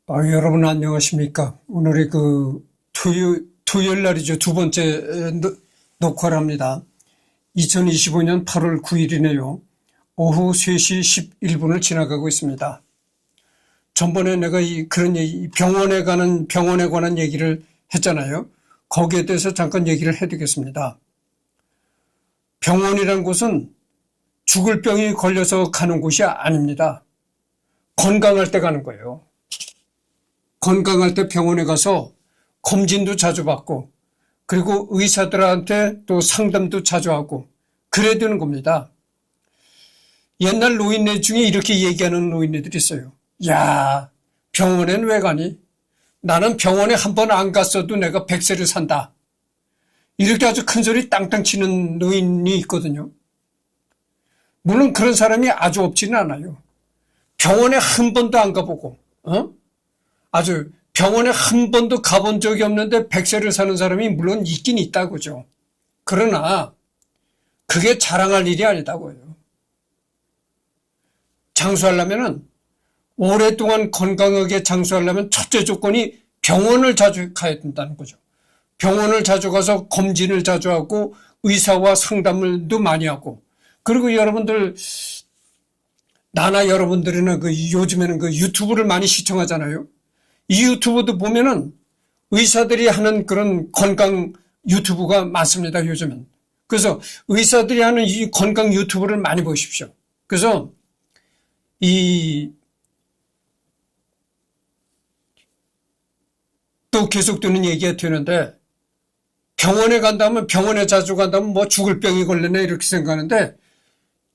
여러분 안녕하십니까. 오늘이 토요일 날이죠. 두 번째 녹화를 합니다. 2025년 8월 9일이네요. 오후 3시 11분을 지나가고 있습니다. 전번에 내가 그런 병원에 관한 얘기를 했잖아요. 거기에 대해서 잠깐 얘기를 해드리겠습니다. 병원이란 곳은 죽을 병이 걸려서 가는 곳이 아닙니다. 건강할 때 가는 거예요. 건강할 때 병원에 가서 검진도 자주 받고 그리고 의사들한테 또 상담도 자주 하고 그래야 되는 겁니다. 옛날 노인네 중에 이렇게 얘기하는 노인네들이 있어요. 야, 병원엔 왜 가니? 나는 병원에 한 번 안 갔어도 내가 100세를 산다. 이렇게 아주 큰 소리 땅땅 치는 노인이 있거든요. 물론 그런 사람이 아주 없지는 않아요. 병원에 한 번도 안 가보고 아주 병원에 한 번도 가본 적이 없는데 100세를 사는 사람이 물론 있긴 있다고죠. 그러나 그게 자랑할 일이 아니다고요. 장수하려면은 오랫동안 건강하게 장수하려면 첫째 조건이 병원을 자주 가야 된다는 거죠. 병원을 자주 가서 검진을 자주 하고 의사와 상담을도 많이 하고 그리고 여러분들 나나 여러분들이나 요즘에는 유튜브를 많이 시청하잖아요. 이 유튜브도 보면은 의사들이 하는 그런 건강 유튜브가 많습니다, 요즘은. 그래서 의사들이 하는 이 건강 유튜브를 많이 보십시오. 그래서 또 계속 드는 얘기가 되는데 병원에 자주 간다면 뭐 죽을 병이 걸리네 이렇게 생각하는데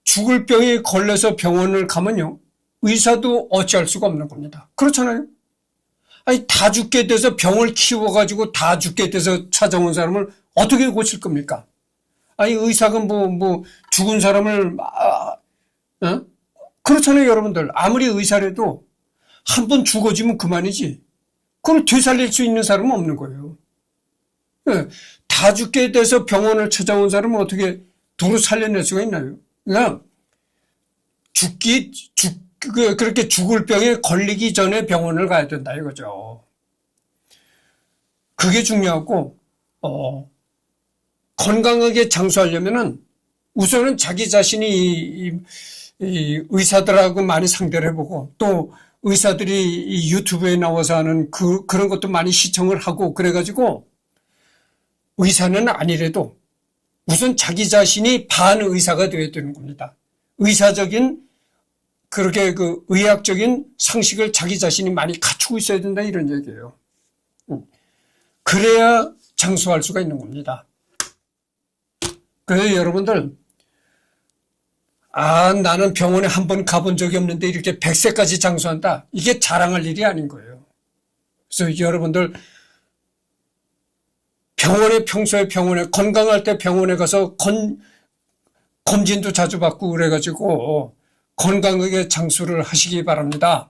죽을 병이 걸려서 병원을 가면요. 의사도 어찌할 수가 없는 겁니다. 그렇잖아요. 아니, 다 죽게 돼서 병을 키워가지고 다 죽게 돼서 찾아온 사람을 어떻게 고칠 겁니까? 아니, 의사가 죽은 사람을, 그렇잖아요, 여러분들. 아무리 의사라도 한 번 죽어지면 그만이지. 그걸 되살릴 수 있는 사람은 없는 거예요. 다 죽게 돼서 병원을 찾아온 사람은 어떻게 도로 살려낼 수가 있나요? 그냥 그렇게 죽을 병에 걸리기 전에 병원을 가야 된다 이거죠. 그게 중요하고 건강하게 장수하려면은 우선은 자기 자신이 이 의사들하고 많이 상대를 해보고 또 의사들이 이 유튜브에 나와서 하는 그런 것도 많이 시청을 하고 그래가지고 의사는 아니래도 우선 자기 자신이 반의사가 되어야 되는 겁니다. 의사적인 그렇게 의학적인 상식을 자기 자신이 많이 갖추고 있어야 된다 이런 얘기예요. 그래야 장수할 수가 있는 겁니다. 그래서 여러분들 나는 병원에 한 번 가본 적이 없는데 이렇게 100세까지 장수한다. 이게 자랑할 일이 아닌 거예요. 그래서 여러분들 평소에 병원에 건강할 때 병원에 가서 검진도 자주 받고 그래가지고 건강하게 장수를 하시기 바랍니다.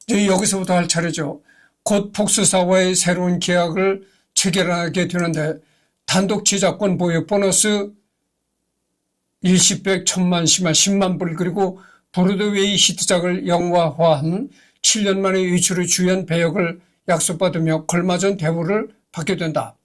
이제 여기서부터 할 차례죠. 곧 폭스사와의 새로운 계약을 체결하게 되는데 단독 지자권 보유 보너스 일시백 1000만 10만 불 그리고 브로드웨이 히트작을 영화화한 7년 만에 유출의 주연 배역을 약속받으며 걸맞은 대우를 받게 된다.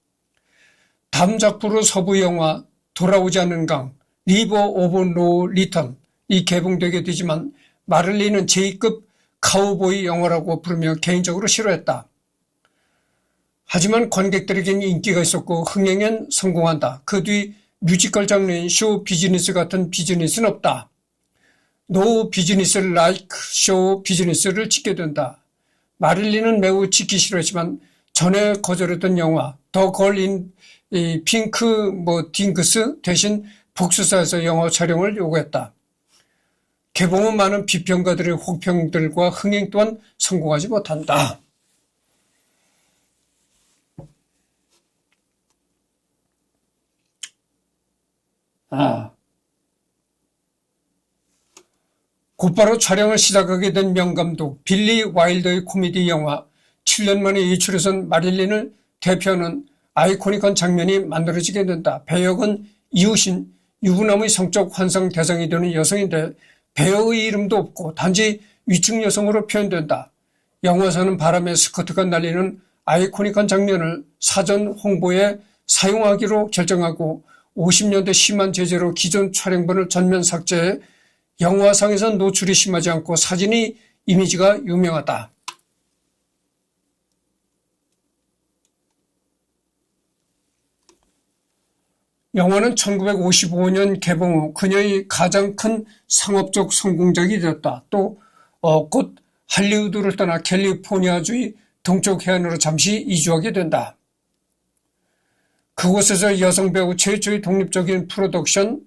다음 작품으로 서부 영화 돌아오지 않는 강 리버 오브 노 리턴 이 개봉되게 되지만 마를린은 제2급 카우보이 영화라고 부르며 개인적으로 싫어했다. 하지만 관객들에게는 인기가 있었고 흥행엔 성공한다. 그 뒤 뮤지컬 장르인 쇼 비즈니스 같은 비즈니스는 없다. 노 비즈니스 라이크 쇼 비즈니스를 찍게 된다. 마릴린은 매우 찍기 싫어했지만 전에 거절했던 영화 더 걸 인 핑크 딩크스 대신 복수사에서 영화 촬영을 요구했다. 개봉은 많은 비평가들의 혹평들과 흥행 또한 성공하지 못한다. 곧바로 촬영을 시작하게 된 명감독 빌리 와일더의 코미디 영화 7년 만에 유출해선 마릴린을 대표하는 아이코닉한 장면이 만들어지게 된다. 배역은 이웃인 유부남의 성적 환상 대상이 되는 여성인데 배우의 이름도 없고 단지 위층 여성으로 표현된다. 영화사는 바람에 스커트가 날리는 아이코닉한 장면을 사전 홍보에 사용하기로 결정하고 50년대 심한 제재로 기존 촬영본을 전면 삭제해 영화상에선 노출이 심하지 않고 사진이 이미지가 유명하다. 영화는 1955년 개봉 후 그녀의 가장 큰 상업적 성공작이 되었다. 또 곧 할리우드를 떠나 캘리포니아주의 동쪽 해안으로 잠시 이주하게 된다. 그곳에서 여성 배우 최초의 독립적인 프로덕션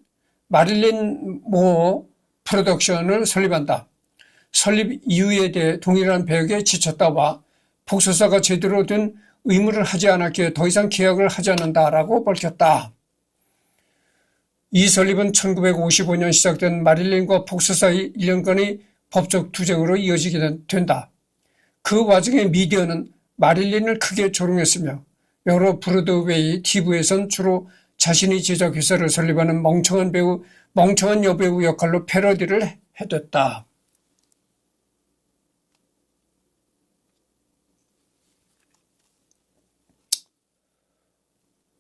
마릴린 모 프로덕션을 설립한다. 설립 이유에 대해 동일한 배역에 지쳤다와 복서사가 제대로 된 의무를 하지 않았기에 더 이상 계약을 하지 않는다라고 밝혔다. 이 설립은 1955년 시작된 마릴린과 복서사의 1년간의 법적 투쟁으로 이어지게 된다. 그 와중에 미디어는 마릴린을 크게 조롱했으며 여러 브로드웨이 TV에선 주로 자신이 제작 회사를 설립하는 멍청한 여배우 역할로 패러디를 해댔다.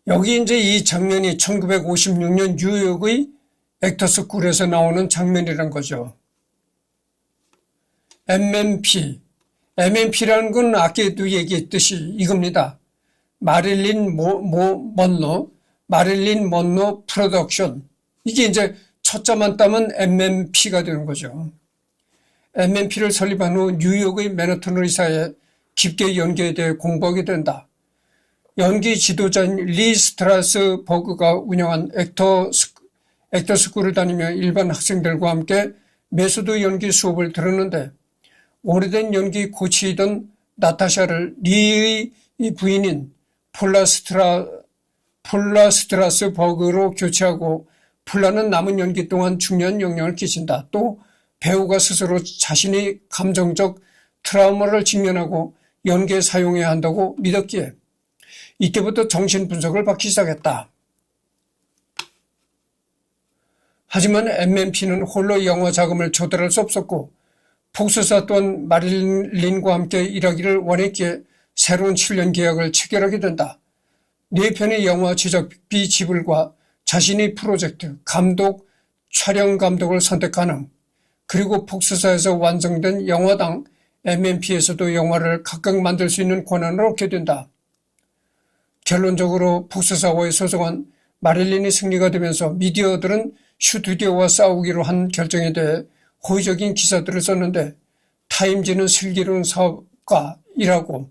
여기 이제 이 장면이 1956년 뉴욕의 액터스쿨에서 나오는 장면이란 거죠. MMP라는 건 아까도 얘기했듯이 이겁니다. 마릴린 먼로 프로덕션. 이게 이제 첫자만 따면 MMP가 되는 거죠. MMP를 설립한 후 뉴욕의 맨하튼 의사에 깊게 연기에 대해 공부하게 된다. 연기 지도자인 리 스트라스버그가 운영한 액터스쿨을 다니며 일반 학생들과 함께 메소드 연기 수업을 들었는데 오래된 연기 코치이던 나타샤를 리의 부인인 폴라 스트라스버그로 교체하고 폴라는 남은 연기 동안 중요한 영향을 끼친다. 또 배우가 스스로 자신이 감정적 트라우마를 직면하고 연기에 사용해야 한다고 믿었기에 이때부터 정신분석을 받기 시작했다. 하지만 MMP는 홀로 영화 자금을 조달할 수 없었고 복서사 또한 마릴린과 함께 일하기를 원했기에 새로운 7년 계약을 체결하게 된다. 4편의 영화 제작비 지불과 자신이 프로젝트, 감독, 촬영 감독을 선택 가능, 그리고 복서사에서 완성된 영화당 MMP에서도 영화를 각각 만들 수 있는 권한을 얻게 된다. 결론적으로 복서사와의 소송은 마릴린이 승리가 되면서 미디어들은 슈튜디오와 싸우기로 한 결정에 대해 호의적인 기사들을 썼는데 타임지는 슬기로운 사업가이라고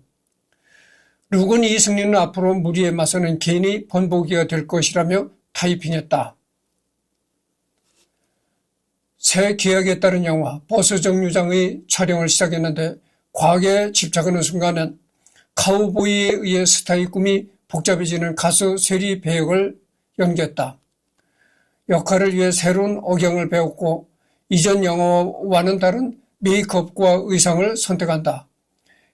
룩은 이 승리는 앞으로 무리에 맞서는 개인이 번복이가 될 것이라며 타이핑했다. 새 계약에 따른 영화 버스 정류장의 촬영을 시작했는데 과거에 집착하는 순간은 카우보이에 의해 스타의 꿈이 복잡해지는 가수 세리 배역을 연기했다. 역할을 위해 새로운 억양을 배웠고 이전 영화와는 다른 메이크업과 의상을 선택한다.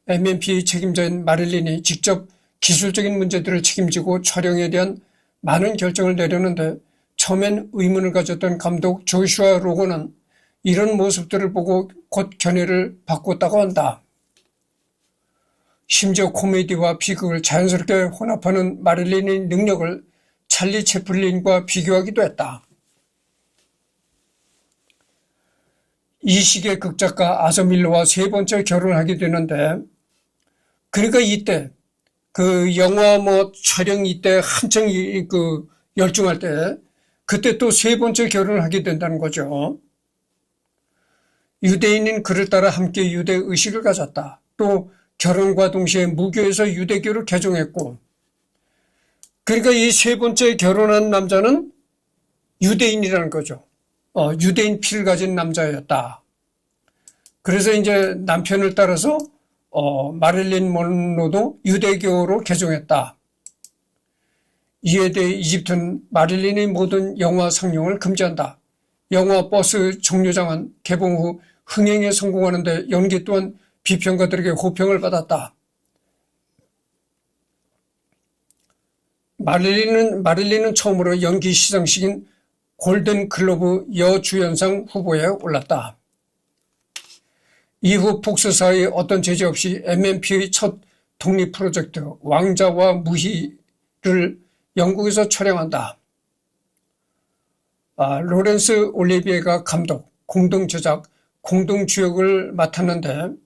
MMP의 책임자인 마릴린이 직접 기술적인 문제들을 책임지고 촬영에 대한 많은 결정을 내렸는데 처음엔 의문을 가졌던 감독 조슈아 로건은 이런 모습들을 보고 곧 견해를 바꿨다고 한다. 심지어 코미디와 비극을 자연스럽게 혼합하는 마릴린의 능력을 찰리 채플린과 비교하기도 했다. 이 시기에 극작가 아서 밀러와 세 번째 결혼을 하게 되는데 그러니까 이때 그 영화 촬영 이때 한창 열중할 때 그때 또 세 번째 결혼을 하게 된다는 거죠. 유대인인 그를 따라 함께 유대 의식을 가졌다. 또 결혼과 동시에 무교에서 유대교를 개종했고 그러니까 이 세 번째 결혼한 남자는 유대인이라는 거죠. 유대인 피를 가진 남자였다. 그래서 이제 남편을 따라서 마릴린 먼로도 유대교로 개종했다. 이에 대해 이집트는 마릴린의 모든 영화 상영을 금지한다. 영화 버스 정류장은 개봉 후 흥행에 성공하는데 연기 또한 비평가들에게 호평을 받았다. 마릴린은 처음으로 연기 시상식인 골든 글로브 여주연상 후보에 올랐다. 이후 복수사의 어떤 제재 없이 MMP의 첫 독립 프로젝트 왕자와 무희를 영국에서 촬영한다. 로렌스 올리비에가 감독, 공동 제작, 공동 주연을 맡았는데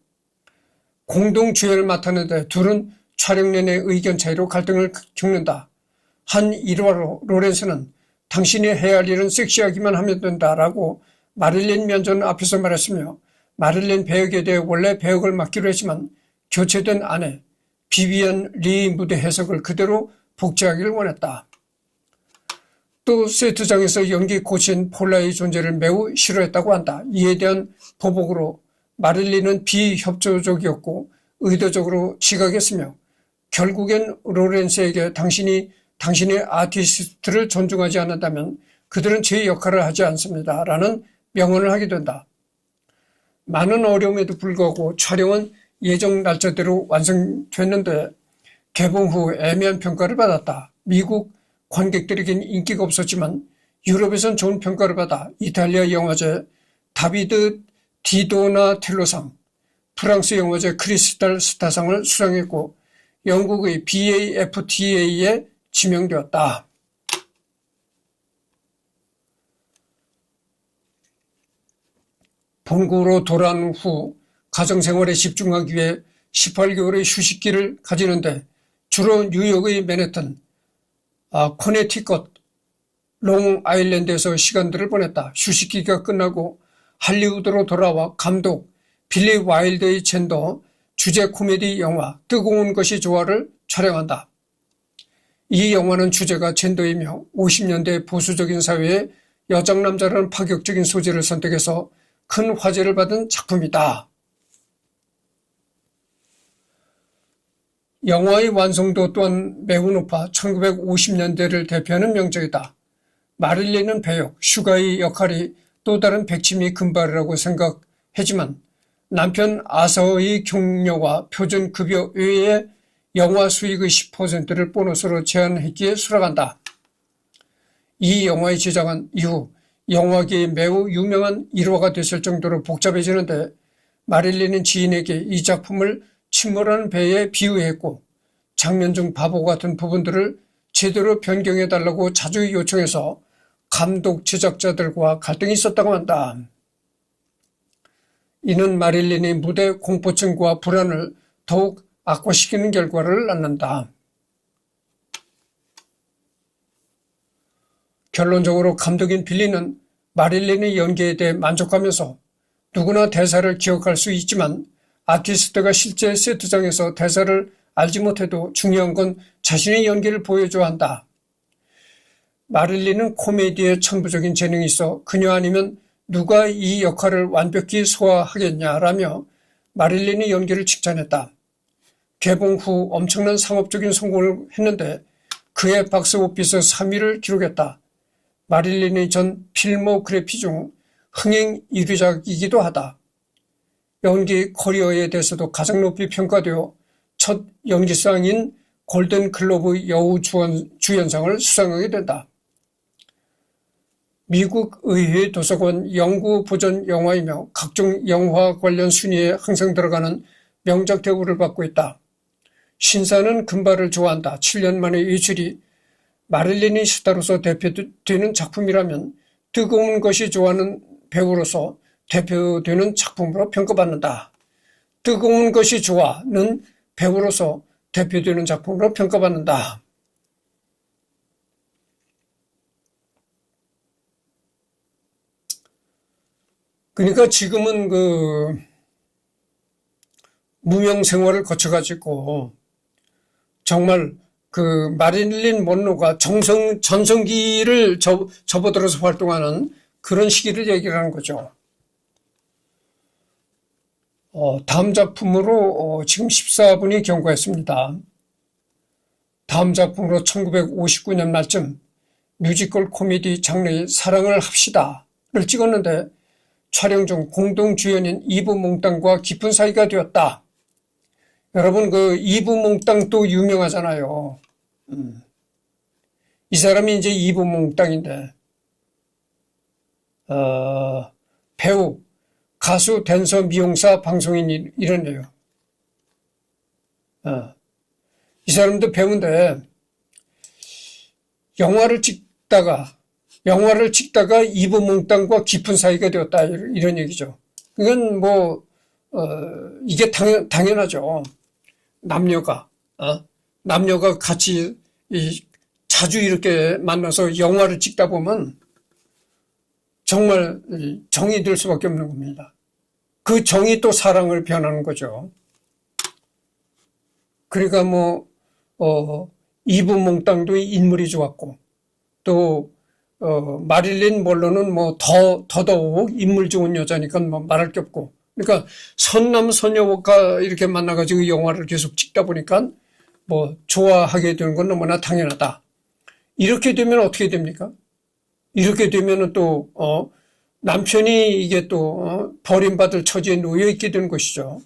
둘은 촬영 내내 의견 차이로 갈등을 겪는다. 한 일화로 로렌스는 당신이 해야 할 일은 섹시하기만 하면 된다라고 마릴린 면전 앞에서 말했으며 마릴린 배역에 대해 원래 배역을 맡기로 했지만 교체된 아내 비비안 리 무대 해석을 그대로 복제하기를 원했다. 또 세트장에서 연기 코치인 폴라의 존재를 매우 싫어했다고 한다. 이에 대한 보복으로 마릴린은 비협조적이었고 의도적으로 지각했으며 결국엔 로렌스에게 당신의 아티스트를 존중하지 않는다면 그들은 제 역할을 하지 않습니다. 라는 명언을 하게 된다. 많은 어려움에도 불구하고 촬영은 예정 날짜대로 완성됐는데 개봉 후 애매한 평가를 받았다. 미국 관객들에겐 인기가 없었지만 유럽에선 좋은 평가를 받아 이탈리아 영화제 다비드 디도나텔로상, 프랑스 영화제 크리스탈 스타상을 수상했고 영국의 BAFTA에 지명되었다. 본국으로 돌아온 후 가정생활에 집중하기 위해 18개월의 휴식기를 가지는데 주로 뉴욕의 맨해튼, 코네티컷, 롱아일랜드에서 시간들을 보냈다. 휴식기가 끝나고 할리우드로 돌아와 감독 빌리 와일드의 젠더 주제 코미디 영화 뜨거운 것이 좋아를 촬영한다. 이 영화는 주제가 젠더이며 50년대 보수적인 사회에 여장남자라는 파격적인 소재를 선택해서 큰 화제를 받은 작품이다. 영화의 완성도 또한 매우 높아 1950년대를 대표하는 명작이다. 마릴린은 배역, 슈가의 역할이 또 다른 백치미 금발이라고 생각했지만 남편 아서의 격려와 표준 급여 외에 영화 수익의 10%를 보너스로 제한했기에 수락한다. 이 영화의 제작은 이후 영화계에 매우 유명한 일화가 됐을 정도로 복잡해지는데 마릴린은 지인에게 이 작품을 침몰하는 배에 비유했고 장면 중 바보 같은 부분들을 제대로 변경해달라고 자주 요청해서 감독 제작자들과 갈등이 있었다고 한다. 이는 마릴린의 무대 공포증과 불안을 더욱 악화시키는 결과를 낳는다. 결론적으로 감독인 빌리는 마릴린의 연기에 대해 만족하면서 누구나 대사를 기억할 수 있지만 아티스트가 실제 세트장에서 대사를 알지 못해도 중요한 건 자신의 연기를 보여줘야 한다. 마릴린은 코미디에 천부적인 재능이 있어 그녀 아니면 누가 이 역할을 완벽히 소화하겠냐라며 마릴린의 연기를 칭찬했다. 개봉 후 엄청난 상업적인 성공을 했는데 그의 박스오피스 3위를 기록했다. 마릴린의 전 필모그래피 중 흥행 1위작이기도 하다. 연기 커리어에 대해서도 가장 높이 평가되어 첫 연기상인 골든글로브 여우 주연상을 수상하게 된다. 미국 의회 도서관 영구 보존 영화이며 각종 영화 관련 순위에 항상 들어가는 명작 대우를 받고 있다. 신사는 금발을 좋아한다. 7년 만의 외출이 마릴린이 스타로서 대표되는 작품이라면 뜨거운 것이 좋아하는 배우로서 대표되는 작품으로 평가받는다. 뜨거운 것이 좋아는 배우로서 대표되는 작품으로 평가받는다. 그러니까 지금은 무명 생활을 거쳐가지고 정말 마릴린 먼로가 전성기를 접어들어서 활동하는 그런 시기를 얘기하는 거죠. 다음 작품으로 지금 14분이 경과했습니다. 다음 작품으로 1959년 말쯤 뮤지컬 코미디 장르의 사랑을 합시다를 찍었는데 촬영 중 공동 주연인 이브 몽땅과 깊은 사이가 되었다. 여러분 이브 몽땅 또 유명하잖아요. 이 사람이 이제 이브 몽땅인데 배우 가수, 댄서, 미용사, 방송인 이러네요. 이 사람도 배우인데 영화를 찍다가 이브몽땅과 깊은 사이가 되었다 이런 얘기죠. 이건 이게 당연하죠. 남녀가 같이 자주 이렇게 만나서 영화를 찍다 보면 정말 정이 들 수밖에 없는 겁니다. 그 정이 또 사랑을 변하는 거죠. 그러니까 이브몽땅도 인물이 좋았고 또 마릴린 먼로는 더더욱 인물 좋은 여자니까 말할 게 없고, 그러니까 선남선녀가 이렇게 만나가지고 영화를 계속 찍다 보니까 좋아하게 되는 건 너무나 당연하다. 이렇게 되면 어떻게 됩니까? 이렇게 되면은 또 남편이 이게 또 버림받을 처지에 놓여 있게 되는 것이죠.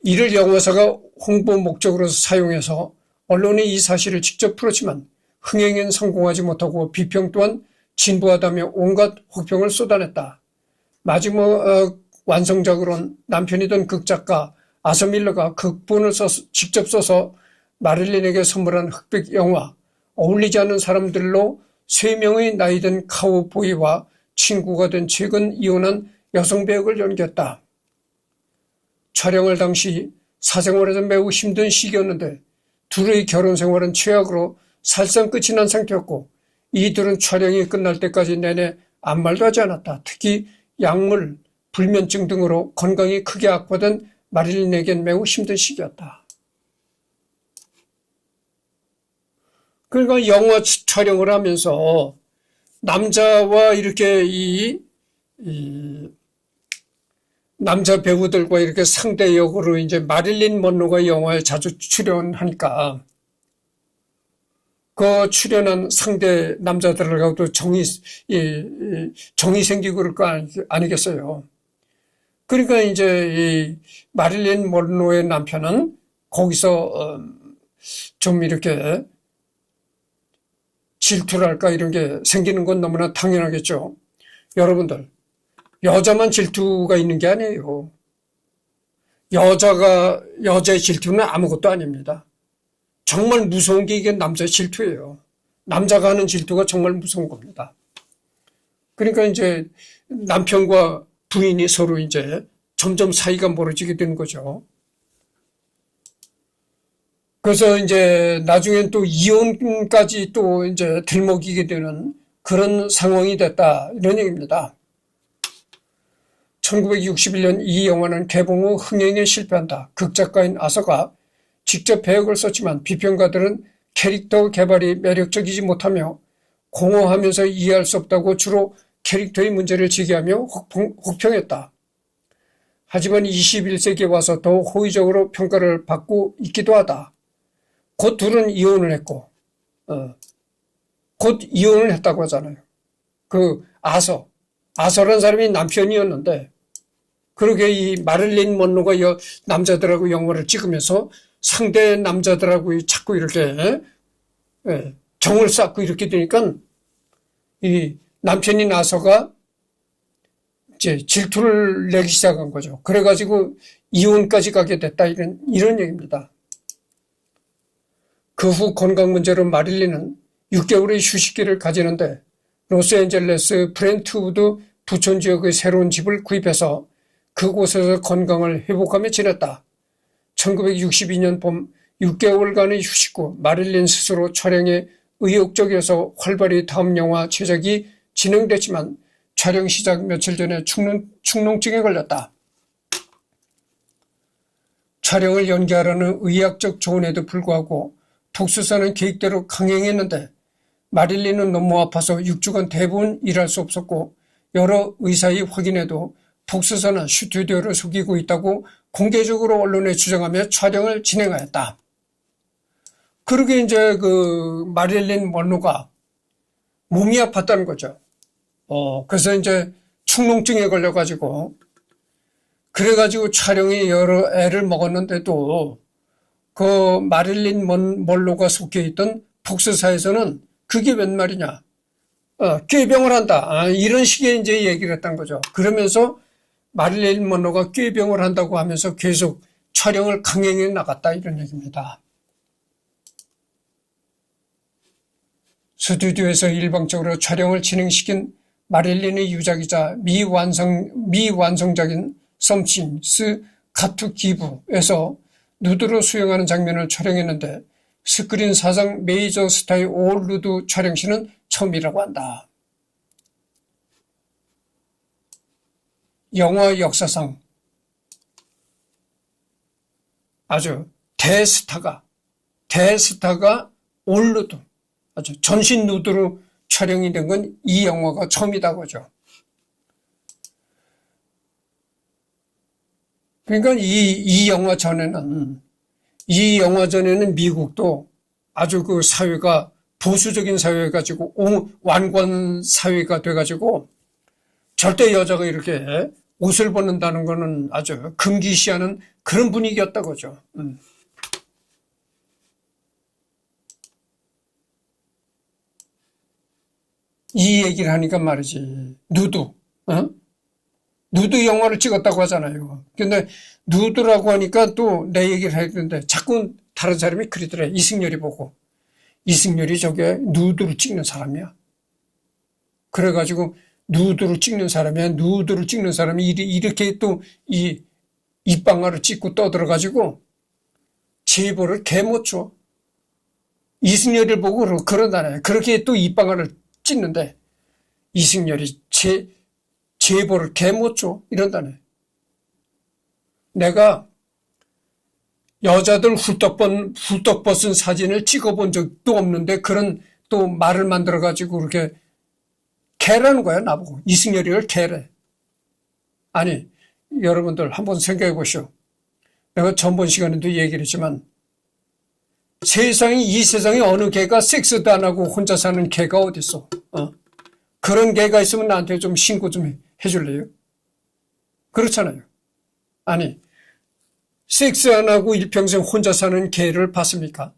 이를 영화사가 홍보 목적으로 사용해서 언론이 이 사실을 직접 풀었지만 흥행엔 성공하지 못하고 비평 또한 진부하다며 온갖 혹평을 쏟아냈다. 마지막 완성작으로는 남편이던 극작가 아서 밀러가 극본을 직접 써서 마릴린에게 선물한 흑백 영화 어울리지 않는 사람들로 3명의 나이든 카우보이와 친구가 된 최근 이혼한 여성 배역을 연기했다. 촬영을 당시 사생활에서 매우 힘든 시기였는데 둘의 결혼 생활은 최악으로 살상 끝이 난 상태였고 이들은 촬영이 끝날 때까지 내내 아무 말도 하지 않았다. 특히 약물, 불면증 등으로 건강이 크게 악화된 마릴린에겐 매우 힘든 시기였다. 그러니까 영화 촬영을 하면서 남자와 이렇게 이 남자 배우들과 이렇게 상대 역으로 이제 마릴린 먼로가 영화에 자주 출연하니까 그 출연한 상대 남자들하고도 정이 생기고 그럴 거 아니겠어요. 그러니까 이제 이 마릴린 먼로의 남편은 거기서 좀 이렇게 질투랄까 이런 게 생기는 건 너무나 당연하겠죠. 여러분들, 여자만 질투가 있는 게 아니에요. 여자의 질투는 아무것도 아닙니다. 정말 무서운 게 이게 남자의 질투예요. 남자가 하는 질투가 정말 무서운 겁니다. 그러니까 이제 남편과 부인이 서로 이제 점점 사이가 멀어지게 되는 거죠. 그래서 이제 나중엔 또 이혼까지 또 이제 들먹이게 되는 그런 상황이 됐다 이런 얘기입니다. 1961년 이 영화는 개봉 후 흥행에 실패한다. 극작가인 아서가 직접 배역을 썼지만 비평가들은 캐릭터 개발이 매력적이지 못하며 공허하면서 이해할 수 없다고 주로 캐릭터의 문제를 제기하며 혹평했다. 하지만 21세기에 와서 더 호의적으로 평가를 받고 있기도 하다. 곧 둘은 이혼을 했고 곧 이혼을 했다고 하잖아요. 그 아서라는 사람이 남편이었는데 그렇게 이 마릴린 먼로가 남자들하고 영화를 찍으면서 상대 남자들하고 자꾸 이렇게 정을 쌓고 이렇게 되니까 이 남편인 아서가 이제 질투를 내기 시작한 거죠. 그래가지고 이혼까지 가게 됐다 이런 얘기입니다. 그 후 건강 문제로 마릴린은 6개월의 휴식기를 가지는데 로스앤젤레스 브렌트우드 부촌 지역의 새로운 집을 구입해서 그곳에서 건강을 회복하며 지냈다. 1962년 봄 6개월간의 휴식 후 마릴린 스스로 촬영에 의욕적이어서 활발히 다음 영화 제작이 진행됐지만 촬영 시작 며칠 전에 축농증에 걸렸다. 촬영을 연기하라는 의학적 조언에도 불구하고 독수사는 계획대로 강행했는데 마릴린은 너무 아파서 6주간 대부분 일할 수 없었고 여러 의사의 확인에도 독수사는 스튜디오를 속이고 있다고 공개적으로 언론에 주장하며 촬영을 진행하였다. 그러게 이제 그 마릴린 먼로가 몸이 아팠다는 거죠. 그래서 이제 축농증에 걸려가지고 그래가지고 촬영에 여러 애를 먹었는데도 그 마릴린 먼로가 속해 있던 복수사에서는 그게 웬 말이냐. 꾀병을 한다. 이런 식의 이제 얘기를 했던 거죠. 그러면서 마릴린 먼로가 꾀병을 한다고 하면서 계속 촬영을 강행해 나갔다 이런 얘기입니다. 스튜디오에서 일방적으로 촬영을 진행시킨 마릴린의 유작이자 미완성작인 썸씽스 카투 기브에서 누드로 수영하는 장면을 촬영했는데 스크린 사상 메이저 스타의 올 누드 촬영시는 처음이라고 한다. 영화 역사상 아주 대스타가 올 누드, 아주 전신 누드로 촬영이 된 건 이 영화가 처음이다 그죠. 그러니까 이 영화 전에는 미국도 아주 그 사회가 보수적인 사회가지고 완관 사회가 돼가지고 절대 여자가 이렇게 옷을 벗는다는 거는 아주 금기시하는 그런 분위기였다 그죠. 이 얘기를 하니까 말이지. 누드 영화를 찍었다고 하잖아요. 근데 누드라고 하니까 또 내 얘기를 해야 되는데 자꾸 다른 사람이 그러더래. 이승열이 보고. 이승열이 저게 누드를 찍는 사람이야. 그래가지고 누드를 찍는 사람이 이렇게 또 입방아를 찍고 떠들어가지고 제보를 개 못 줘. 이승열을 보고 그런다네. 그렇게 또 입방아를 찍는데 이승열이 제보를 개 못 줘. 이런다네. 내가 여자들 훌떡 벗은 사진을 찍어본 적도 없는데 그런 또 말을 만들어가지고 그렇게 개라는 거야 나보고. 이승열이를 개래. 아니 여러분들 한번 생각해 보시오. 내가 전번 시간에도 얘기를 했지만 이 세상에 어느 개가 섹스도 안 하고 혼자 사는 개가 어딨어. 그런 개가 있으면 나한테 좀 신고 좀 해줄래요? 그렇잖아요. 아니 섹스 안 하고 일평생 혼자 사는 개를 봤습니까?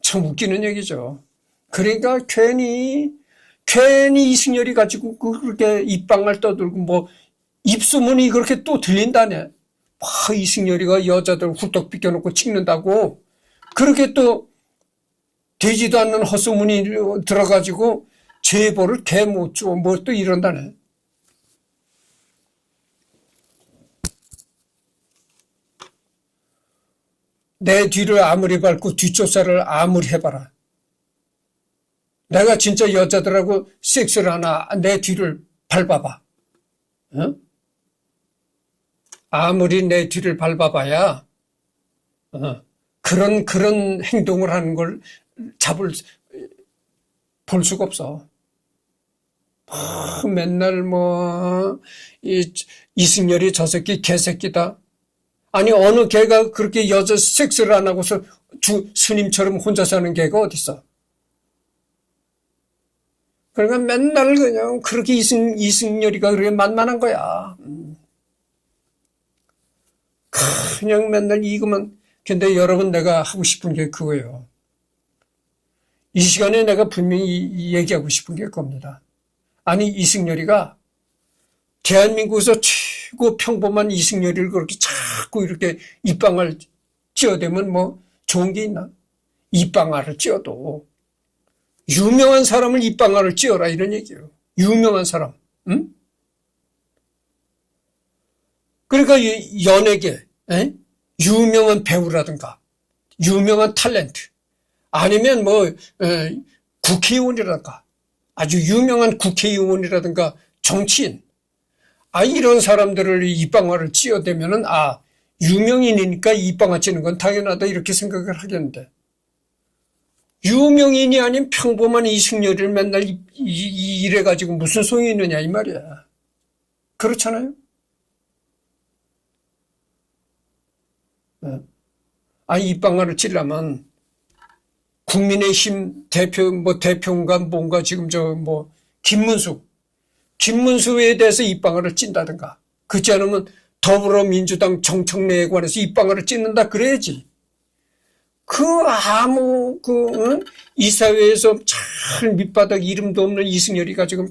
참 웃기는 얘기죠. 그러니까 괜히 이승열이 가지고 그렇게 입방을 떠들고 뭐 입소문이 그렇게 또 들린다네. 이승열이가 여자들 훌떡 비껴놓고 찍는다고 그렇게 또 되지도 않는 헛소문이 들어가지고 제보를 개 못 줘 뭐 또 이런다네. 내 뒤를 아무리 밟고 뒷조사를 아무리 해봐라. 내가 진짜 여자들하고 섹스를 하나 내 뒤를 밟아봐. 어? 아무리 내 뒤를 밟아봐야 그런 행동을 하는 걸 볼 수가 없어. 맨날 이승열이 저 새끼 개새끼다. 아니 어느 개가 그렇게 여자 섹스를 안 하고서 스님처럼 혼자 사는 개가 어딨어. 그러니까 맨날 그냥 그렇게 이승열이가 그렇게 만만한 거야. 그냥 맨날 이거만. 근데 여러분 내가 하고 싶은 게 그거예요. 이 시간에 내가 분명히 얘기하고 싶은 게 겁니다. 아니 이승열이가 대한민국에서 최고 평범한 이승열이를 그렇게 자꾸 이렇게 입방아를 찧어대면 뭐 좋은 게 있나? 입방아를 찧어도 유명한 사람을 입방아를 찧어라 이런 얘기예요. 유명한 사람. 응? 그러니까 연예계 유명한 배우라든가 유명한 탤런트 아니면 국회의원이라든가 아주 유명한 국회의원이라든가 정치인 이런 사람들을 입방아를 찧어대면은 유명인이니까 입방아 찧는 건 당연하다 이렇게 생각을 하겠는데 유명인이 아닌 평범한 이승열이를 맨날 이래가지고 무슨 소용이 있느냐 이 말이야. 그렇잖아요. 입방아를 찌려면 국민의힘 대표인가 뭔가 지금 김문수에 대해서 입방아를 찐다든가 그렇지 않으면 더불어민주당 정청래에 관해서 입방아를 찢는다 그래야지. 이 사회에서 잘 밑바닥 이름도 없는 이승열이가 지금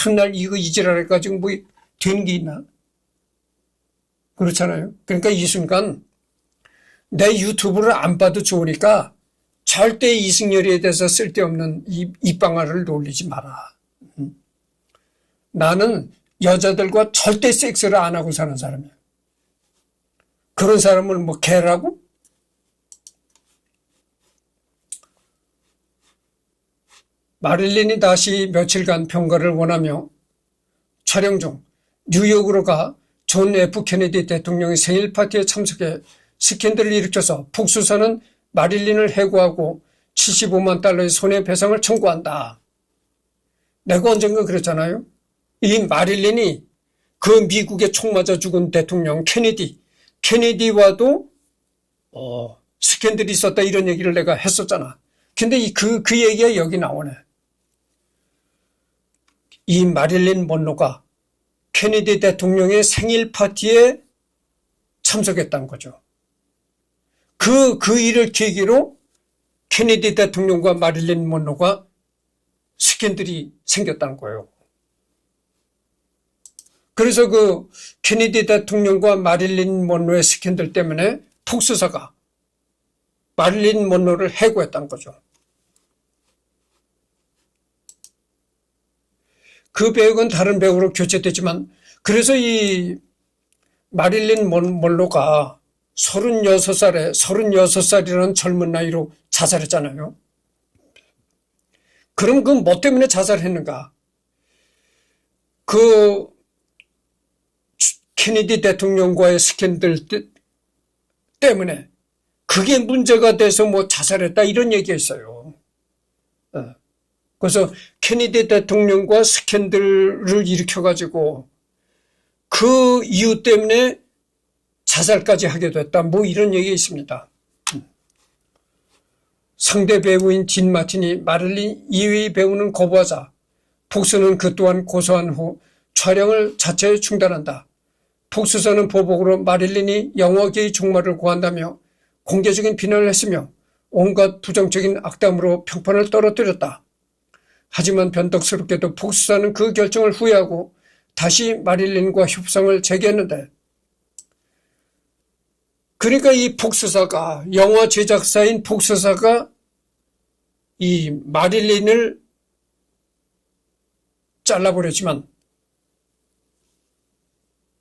맨날 이지랄 해가지고 되는 게 있나? 그렇잖아요. 그러니까 이 순간 내 유튜브를 안 봐도 좋으니까 절대 이승열에 대해서 쓸데없는 입방아를 놀리지 마라. 나는 여자들과 절대 섹스를 안 하고 사는 사람이야. 그런 사람을 뭐 개라고? 마릴린이 다시 며칠간 평가를 원하며 촬영 중 뉴욕으로 가 존 F 케네디 대통령의 생일 파티에 참석해 스캔들을 일으켜서 복수사는 마릴린을 해고하고 75만 달러의 손해배상을 청구한다. 내가 언젠가 그랬잖아요. 이 마릴린이 그 미국에 총 맞아 죽은 대통령 케네디와도 스캔들이 있었다 이런 얘기를 내가 했었잖아. 근데 그 얘기가 여기 나오네. 이 마릴린 먼로가 케네디 대통령의 생일 파티에 참석했다는 거죠. 그 일을 계기로 케네디 대통령과 마릴린 먼로가 스캔들이 생겼다는 거예요. 그래서 그 케네디 대통령과 마릴린 먼로의 스캔들 때문에 폭수사가 마릴린 먼로를 해고했다는 거죠. 그 배우는 다른 배우로 교체됐지만 그래서 이 마릴린 먼로가 36살이라는 젊은 나이로 자살했잖아요. 그럼 그 뭐 때문에 자살했는가? 그 케네디 대통령과의 스캔들 때문에 그게 문제가 돼서 뭐 자살했다 이런 얘기가 있어요. 그래서 케네디 대통령과 스캔들을 일으켜가지고 그 이유 때문에 자살까지 하게 됐다. 뭐 이런 얘기가 있습니다. 상대 배우인 딘 마틴이 마릴린 2위 배우는 거부하자 폭스는 그 또한 고소한 후 촬영을 자체 중단한다. 폭스사는 보복으로 마릴린이 영화계의 종말을 고한다며 공개적인 비난을 했으며 온갖 부정적인 악담으로 평판을 떨어뜨렸다. 하지만 변덕스럽게도 폭스사는 그 결정을 후회하고 다시 마릴린과 협상을 재개했는데 그러니까 이 폭스사가 영화 제작사인 폭스사가 이 마릴린을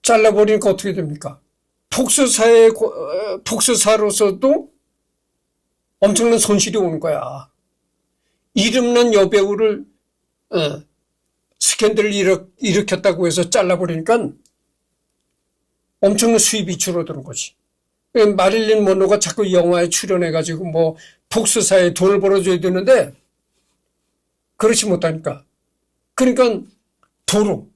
잘라버리니까 어떻게 됩니까? 폭스사로서도 엄청난 손실이 오는 거야. 이름난 여배우를 스캔들을 일으켰다고 해서 잘라버리니까 엄청난 수입이 줄어드는 거지. 마릴린 먼로가 자꾸 영화에 출연해가지고 뭐 폭스사에 돈을 벌어줘야 되는데 그렇지 못하니까. 그러니까 도로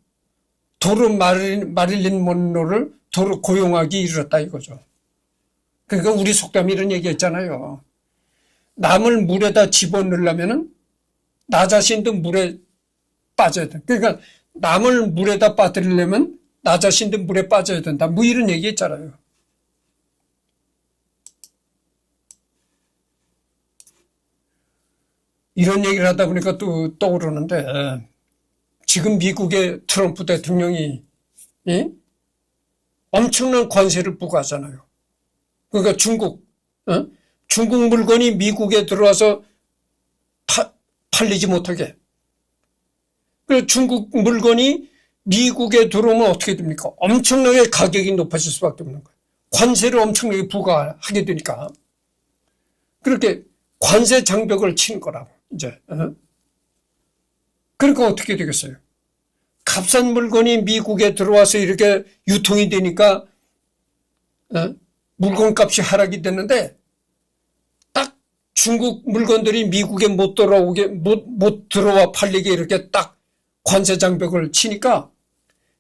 마릴린 먼로를 도로 고용하기 이르렀다 이거죠. 그러니까 우리 속담에 이런 얘기 했잖아요. 남을 물에다 집어넣으려면은 나 자신도 물에 빠져야 돼. 그러니까 남을 물에다 빠뜨리려면 나 자신도 물에 빠져야 된다. 뭐 이런 얘기 했잖아요. 이런 얘기를 하다 보니까 또 떠오르는데 지금 미국의 트럼프 대통령이 엄청난 관세를 부과하잖아요. 그러니까 중국 물건이 미국에 들어와서 팔리지 못하게. 그래서 중국 물건이 미국에 들어오면 어떻게 됩니까? 엄청나게 가격이 높아질 수밖에 없는 거예요. 관세를 엄청나게 부과하게 되니까. 그렇게 관세 장벽을 치는 거라고, 이제. 그러니까 어떻게 되겠어요? 값싼 물건이 미국에 들어와서 이렇게 유통이 되니까, 물건 값이 하락이 됐는데, 딱 중국 물건들이 미국에 못 들어와 팔리게 이렇게 딱 관세 장벽을 치니까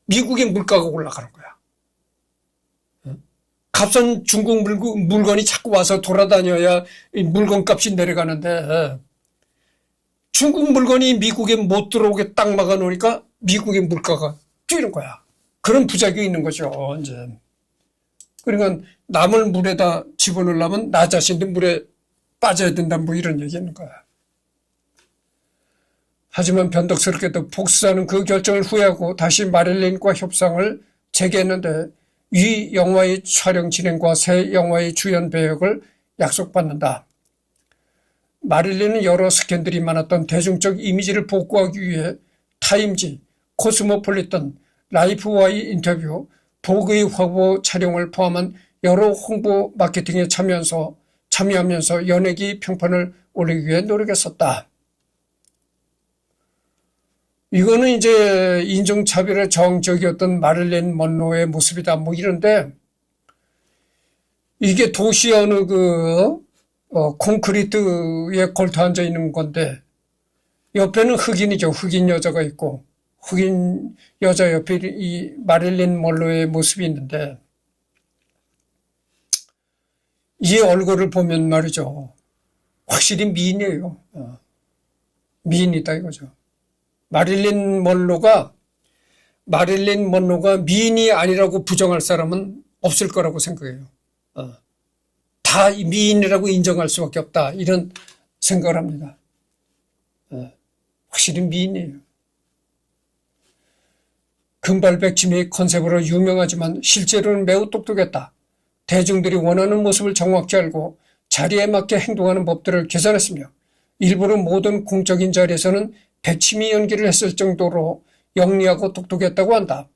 미국의 물가가 올라가는 거야. 값싼 중국 물건이 자꾸 와서 돌아다녀야 물건 값이 내려가는데 중국 물건이 미국에 못 들어오게 딱 막아 놓으니까 미국의 물가가 뛰는 거야. 그런 부작용이 있는 거죠, 이제. 그러니까 남을 물에다 집어넣으려면 나 자신도 물에 빠져야 된다, 뭐 이런 얘기 있는 거야. 하지만 변덕스럽게도 복수자는 그 결정을 후회하고 다시 마릴린과 협상을 재개했는데 이 영화의 촬영 진행과 새 영화의 주연 배역을 약속받는다. 마릴린은 여러 스캔들이 많았던 대중적 이미지를 복구하기 위해 타임지, 코스모폴리탄, 라이프와의 인터뷰, 보그의 화보 촬영을 포함한 여러 홍보 마케팅에 참여하면서 연예계 평판을 올리기 위해 노력했었다. 이거는 이제 인종차별의 저항적이었던 마릴린 먼로의 모습이다. 뭐 이런데 이게 도시 어느 콘크리트에 걸터 앉아 있는 건데 옆에는 흑인이죠. 흑인 여자가 있고 흑인 여자 옆에 이 마릴린 먼로의 모습이 있는데 이 얼굴을 보면 말이죠. 확실히 미인이에요. 미인이다 이거죠. 마릴린 먼로가 미인이 아니라고 부정할 사람은 없을 거라고 생각해요. 다 미인이라고 인정할 수밖에 없다. 이런 생각을 합니다. 확실히 미인이에요. 금발백치미의 컨셉으로 유명하지만 실제로는 매우 똑똑했다. 대중들이 원하는 모습을 정확히 알고 자리에 맞게 행동하는 법들을 개선했으며 일부러 모든 공적인 자리에서는 백치미 연기를 했을 정도로 영리하고 똑똑했다고 한다.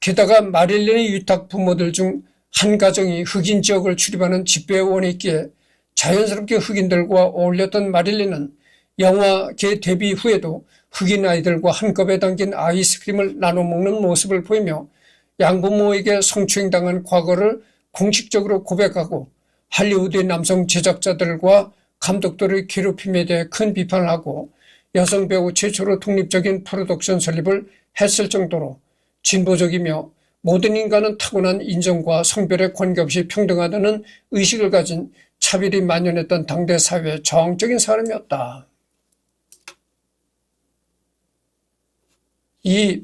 게다가 마릴린의 위탁 부모들 중 한 가정이 흑인 지역을 출입하는 집배원에 있기에 자연스럽게 흑인들과 어울렸던 마릴린은 영화계 데뷔 후에도 흑인 아이들과 한컵에 담긴 아이스크림을 나눠 먹는 모습을 보이며 양부모에게 성추행당한 과거를 공식적으로 고백하고 할리우드의 남성 제작자들과 감독들의 괴롭힘에 대해 큰 비판을 하고 여성 배우 최초로 독립적인 프로덕션 설립을 했을 정도로 진보적이며 모든 인간은 타고난 인종과 성별에 관계없이 평등하다는 의식을 가진 차별이 만연했던 당대 사회의 저항적인 사람이었다. 이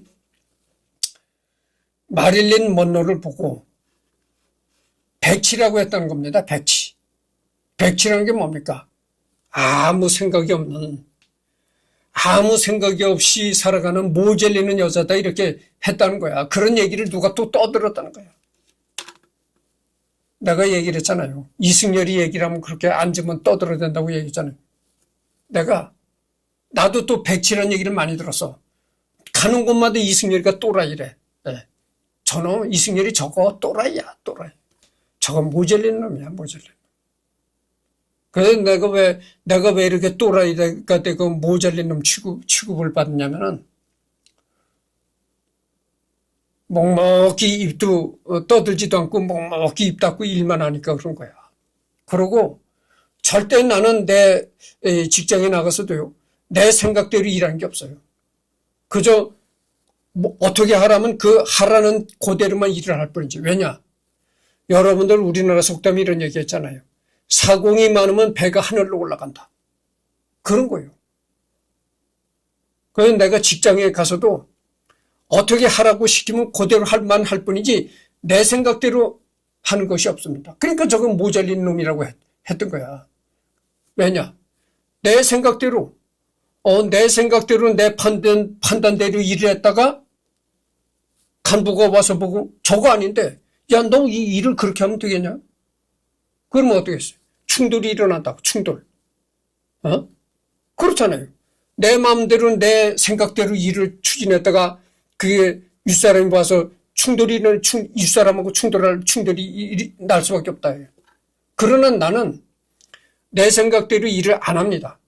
마릴린 먼로를 보고 백치라고 했다는 겁니다. 백치. 백치라는 게 뭡니까? 아무 생각이 없이 살아가는 모젤리는 여자다 이렇게 했다는 거야. 그런 얘기를 누가 또 떠들었다는 거야. 내가 얘기를 했잖아요. 이승열이 얘기를 하면 그렇게 앉으면 떠들어야 된다고 얘기했잖아요. 나도 또 백치라는 얘기를 많이 들었어. 가는 곳마다 이승열이가 또라이래. 네. 저놈 이승열이 저거 또라이야. 저거 모젤린 놈이야. 그래서 내가 왜 이렇게 또라이가 되고 모자린 놈 취급을 받느냐면은, 묵묵히 입도 떠들지도 않고 묵묵히 입 닫고 일만 하니까 그런 거야. 그러고 절대 나는 내 직장에 나가서도요, 내 생각대로 일하는 게 없어요. 그저 뭐 어떻게 하라면 그 하라는 그대로만 일을 할 뿐이지. 왜냐? 여러분들 우리나라 속담이 이런 얘기 했잖아요. 사공이 많으면 배가 하늘로 올라간다. 그런 거예요. 그래서 내가 직장에 가서도 어떻게 하라고 시키면 그대로 할 뿐이지 내 생각대로 하는 것이 없습니다. 그러니까 저건 모자린 놈이라고 했던 거야. 왜냐? 내 생각대로 내 판단대로 일을 했다가 간부가 와서 보고 저거 아닌데 야, 너 이 일을 그렇게 하면 되겠냐? 그러면 어떻겠어요? 충돌이 일어난다고, 충돌. 그렇잖아요. 내 마음대로 내 생각대로 일을 추진했다가 그게 윗사람이 와서 윗사람하고 충돌이 날 수밖에 없다. 그러나 나는 내 생각대로 일을 안 합니다.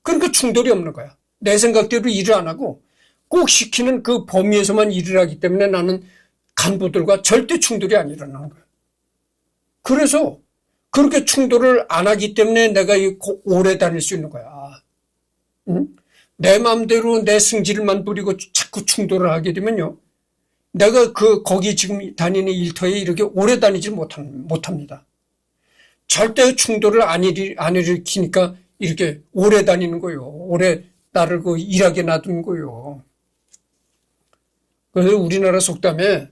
그러니까 충돌이 없는 거야. 내 생각대로 일을 안 하고 꼭 시키는 그 범위에서만 일을 하기 때문에 나는 간부들과 절대 충돌이 안 일어나는 거야. 그래서 그렇게 충돌을 안 하기 때문에 내가 오래 다닐 수 있는 거야. 응? 내 마음대로 내 승질만 부리고 자꾸 충돌을 하게 되면요. 내가 거기 지금 다니는 일터에 이렇게 오래 다니지 못합니다. 절대 충돌을 안 일으키니까 이렇게 오래 다니는 거예요. 오래 나를 일하게 놔두는 거예요. 그래서 우리나라 속담에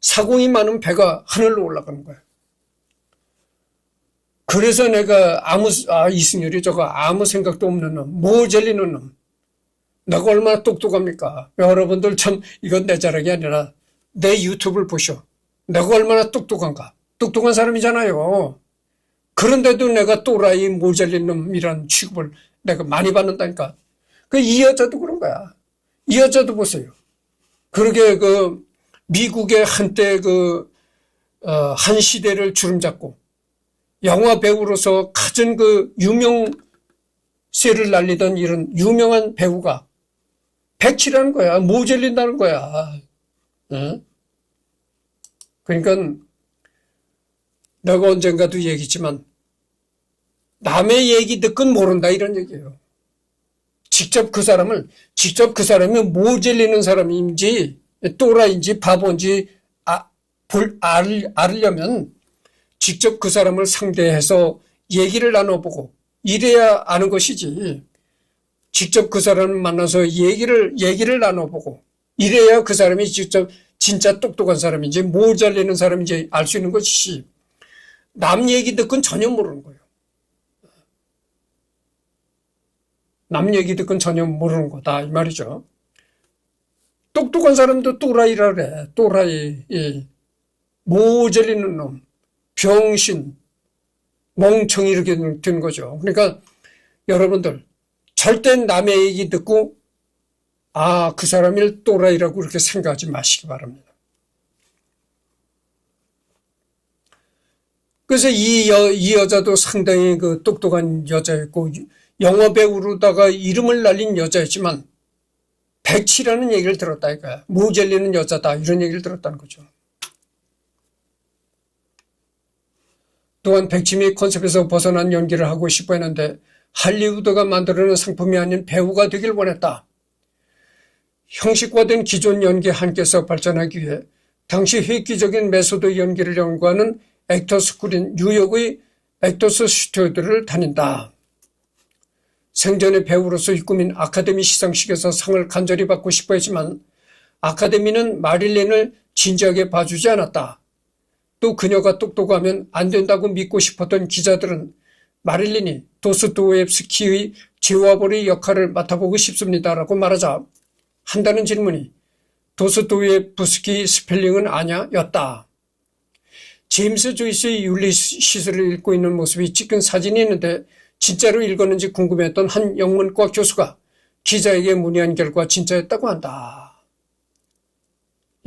사공이 많은 배가 하늘로 올라가는 거예요. 그래서 내가 이승열이 저거 아무 생각도 없는 놈, 모젤리는 놈. 내가 얼마나 똑똑합니까? 여러분들 참, 이건 내 자랑이 아니라 내 유튜브를 보셔. 내가 얼마나 똑똑한가? 똑똑한 사람이잖아요. 그런데도 내가 또라이 모젤린 놈이라는 취급을 내가 많이 받는다니까. 이 여자도 그런 거야. 이 여자도 보세요. 그러게 미국의 한때 한 시대를 주름잡고 영화 배우로서 가진 유명세를 날리던 이런 유명한 배우가 백치라는 거야. 모젤린다는 거야. 응? 그러니까 내가 언젠가도 얘기했지만 남의 얘기 듣곤 모른다 이런 얘기예요. 직접 그 사람이 모젤리는 사람인지 또라이인지 바보인지 알으려면 직접 그 사람을 상대해서 얘기를 나눠보고 이래야 아는 것이지. 직접 그 사람을 만나서 얘기를 나눠보고 이래야 그 사람이 직접 진짜 똑똑한 사람인지 모자라는 사람인지 알 수 있는 것이지. 남 얘기 듣고는 전혀 모르는 거예요. 남 얘기 듣고는 전혀 모르는 거다 이 말이죠. 똑똑한 사람도 또라이라 그래. 또라이. 모자라는 놈. 병신. 멍청이 이렇게 된 거죠. 그러니까 여러분들 절대 남의 얘기 듣고 그 사람을 또라이라고 그렇게 생각하지 마시기 바랍니다. 그래서 이 여자도 상당히 똑똑한 여자였고 영화 배우로다가 이름을 날린 여자였지만 백치라는 얘기를 들었다 이거야. 모젤리는 여자다 이런 얘기를 들었다는 거죠. 또한 백치 컨셉에서 벗어난 연기를 하고 싶어 했는데 할리우드가 만들어낸 상품이 아닌 배우가 되길 원했다. 형식화된 기존 연기 한계에서 발전하기 위해 당시 획기적인 메소드 연기를 연구하는 액터 스쿨인 뉴욕의 액터스 스튜디오를 다닌다. 생전에 배우로서 입구민 아카데미 시상식에서 상을 간절히 받고 싶어 했지만 아카데미는 마릴렌을 진지하게 봐주지 않았다. 또 그녀가 똑똑하면 안 된다고 믿고 싶었던 기자들은 마릴린이 도스토옙스키의 제와볼의 역할을 맡아보고 싶습니다라고 말하자 한다는 질문이 도스토옙스키 스펠링은 아냐? 였다. 제임스 조이스의 율리시스를 읽고 있는 모습이 찍힌 사진이 있는데 진짜로 읽었는지 궁금했던 한 영문과 교수가 기자에게 문의한 결과 진짜였다고 한다.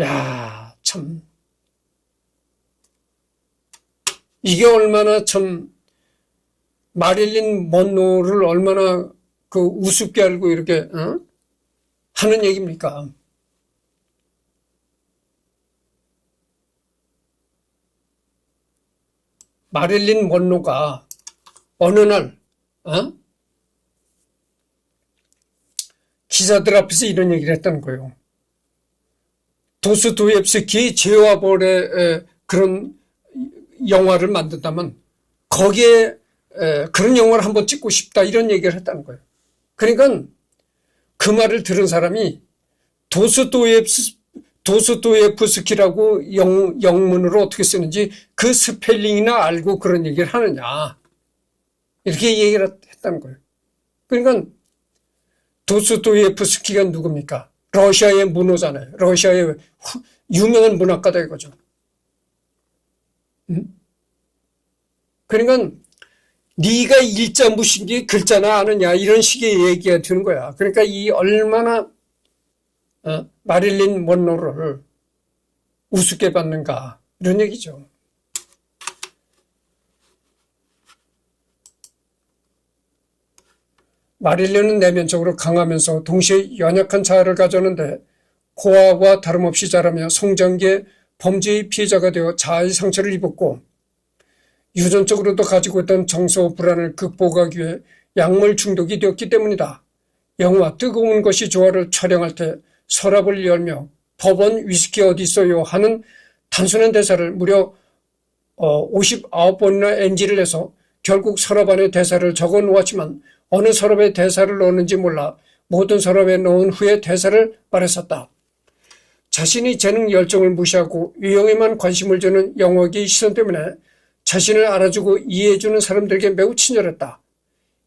야, 참. 이게 얼마나 참 마릴린 먼로를 얼마나 우습게 알고 이렇게 하는 얘기입니까? 마릴린 먼로가 어느 날 기자들 앞에서 이런 얘기를 했다는 거예요. 도스토옙스키의 제와볼의 그런 영화를 만든다면 거기에 그런 영화를 한번 찍고 싶다 이런 얘기를 했다는 거예요. 그러니까 그 말을 들은 사람이 도스토옙스키라고 영문으로 어떻게 쓰는지 그 스펠링이나 알고 그런 얘기를 하느냐 이렇게 얘기를 했다는 거예요. 그러니까 도스토옙스키가 누굽니까? 러시아의 문호잖아요. 러시아의 유명한 문학가다 이거죠. 그러니까 네가 일자 무신기 글자나 아느냐 이런 식의 얘기가 되는 거야. 그러니까 이 얼마나 마릴린 먼로를 우습게 봤는가 이런 얘기죠. 마릴린은 내면적으로 강하면서 동시에 연약한 자아를 가졌는데 고아와 다름없이 자라며 성장기에 범죄의 피해자가 되어 자아의 상처를 입었고 유전적으로도 가지고 있던 정서 불안을 극복하기 위해 약물 중독이 되었기 때문이다. 영화 뜨거운 것이 좋아를 촬영할 때 서랍을 열며 법원 위스키 어디 있어요 하는 단순한 대사를 무려 59번이나 NG를 해서 결국 서랍 안에 대사를 적어 놓았지만 어느 서랍에 대사를 넣었는지 몰라 모든 서랍에 넣은 후에 대사를 말했었다. 자신이 재능 열정을 무시하고 유형에만 관심을 주는 영화계의 시선 때문에 자신을 알아주고 이해해주는 사람들에게 매우 친절했다.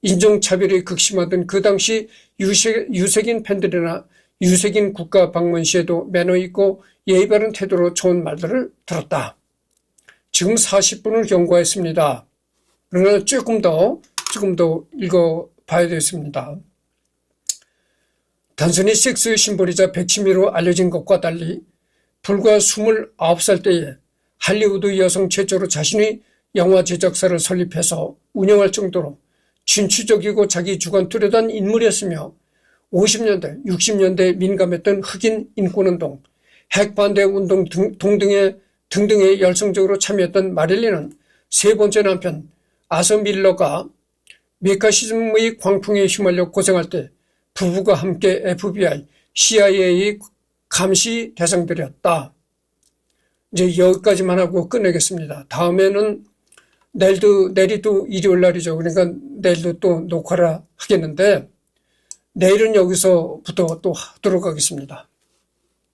인종차별이 극심하던 그 당시 유색인 팬들이나 유색인 국가 방문 시에도 매너 있고 예의 바른 태도로 좋은 말들을 들었다. 지금 40분을 경과했습니다. 그러나 조금 더 읽어봐야 되겠습니다. 단순히 섹스의 심볼이자 백치미로 알려진 것과 달리 불과 29살 때에 할리우드 여성 최초로 자신의 영화 제작사를 설립해서 운영할 정도로 진취적이고 자기 주관 뚜렷한 인물이었으며 50년대, 60년대에 민감했던 흑인 인권운동, 핵반대 운동 등등에 열성적으로 참여했던 마릴린은 세 번째 남편 아서 밀러가 메카시즘의 광풍에 휘말려 고생할 때 부부가 함께 FBI, CIA 감시 대상들이었다. 이제 여기까지만 하고 끝내겠습니다. 다음에는 내일도 일요일 날이죠. 그러니까 내일도 또 녹화를 하겠는데 내일은 여기서부터 또 하도록 하겠습니다.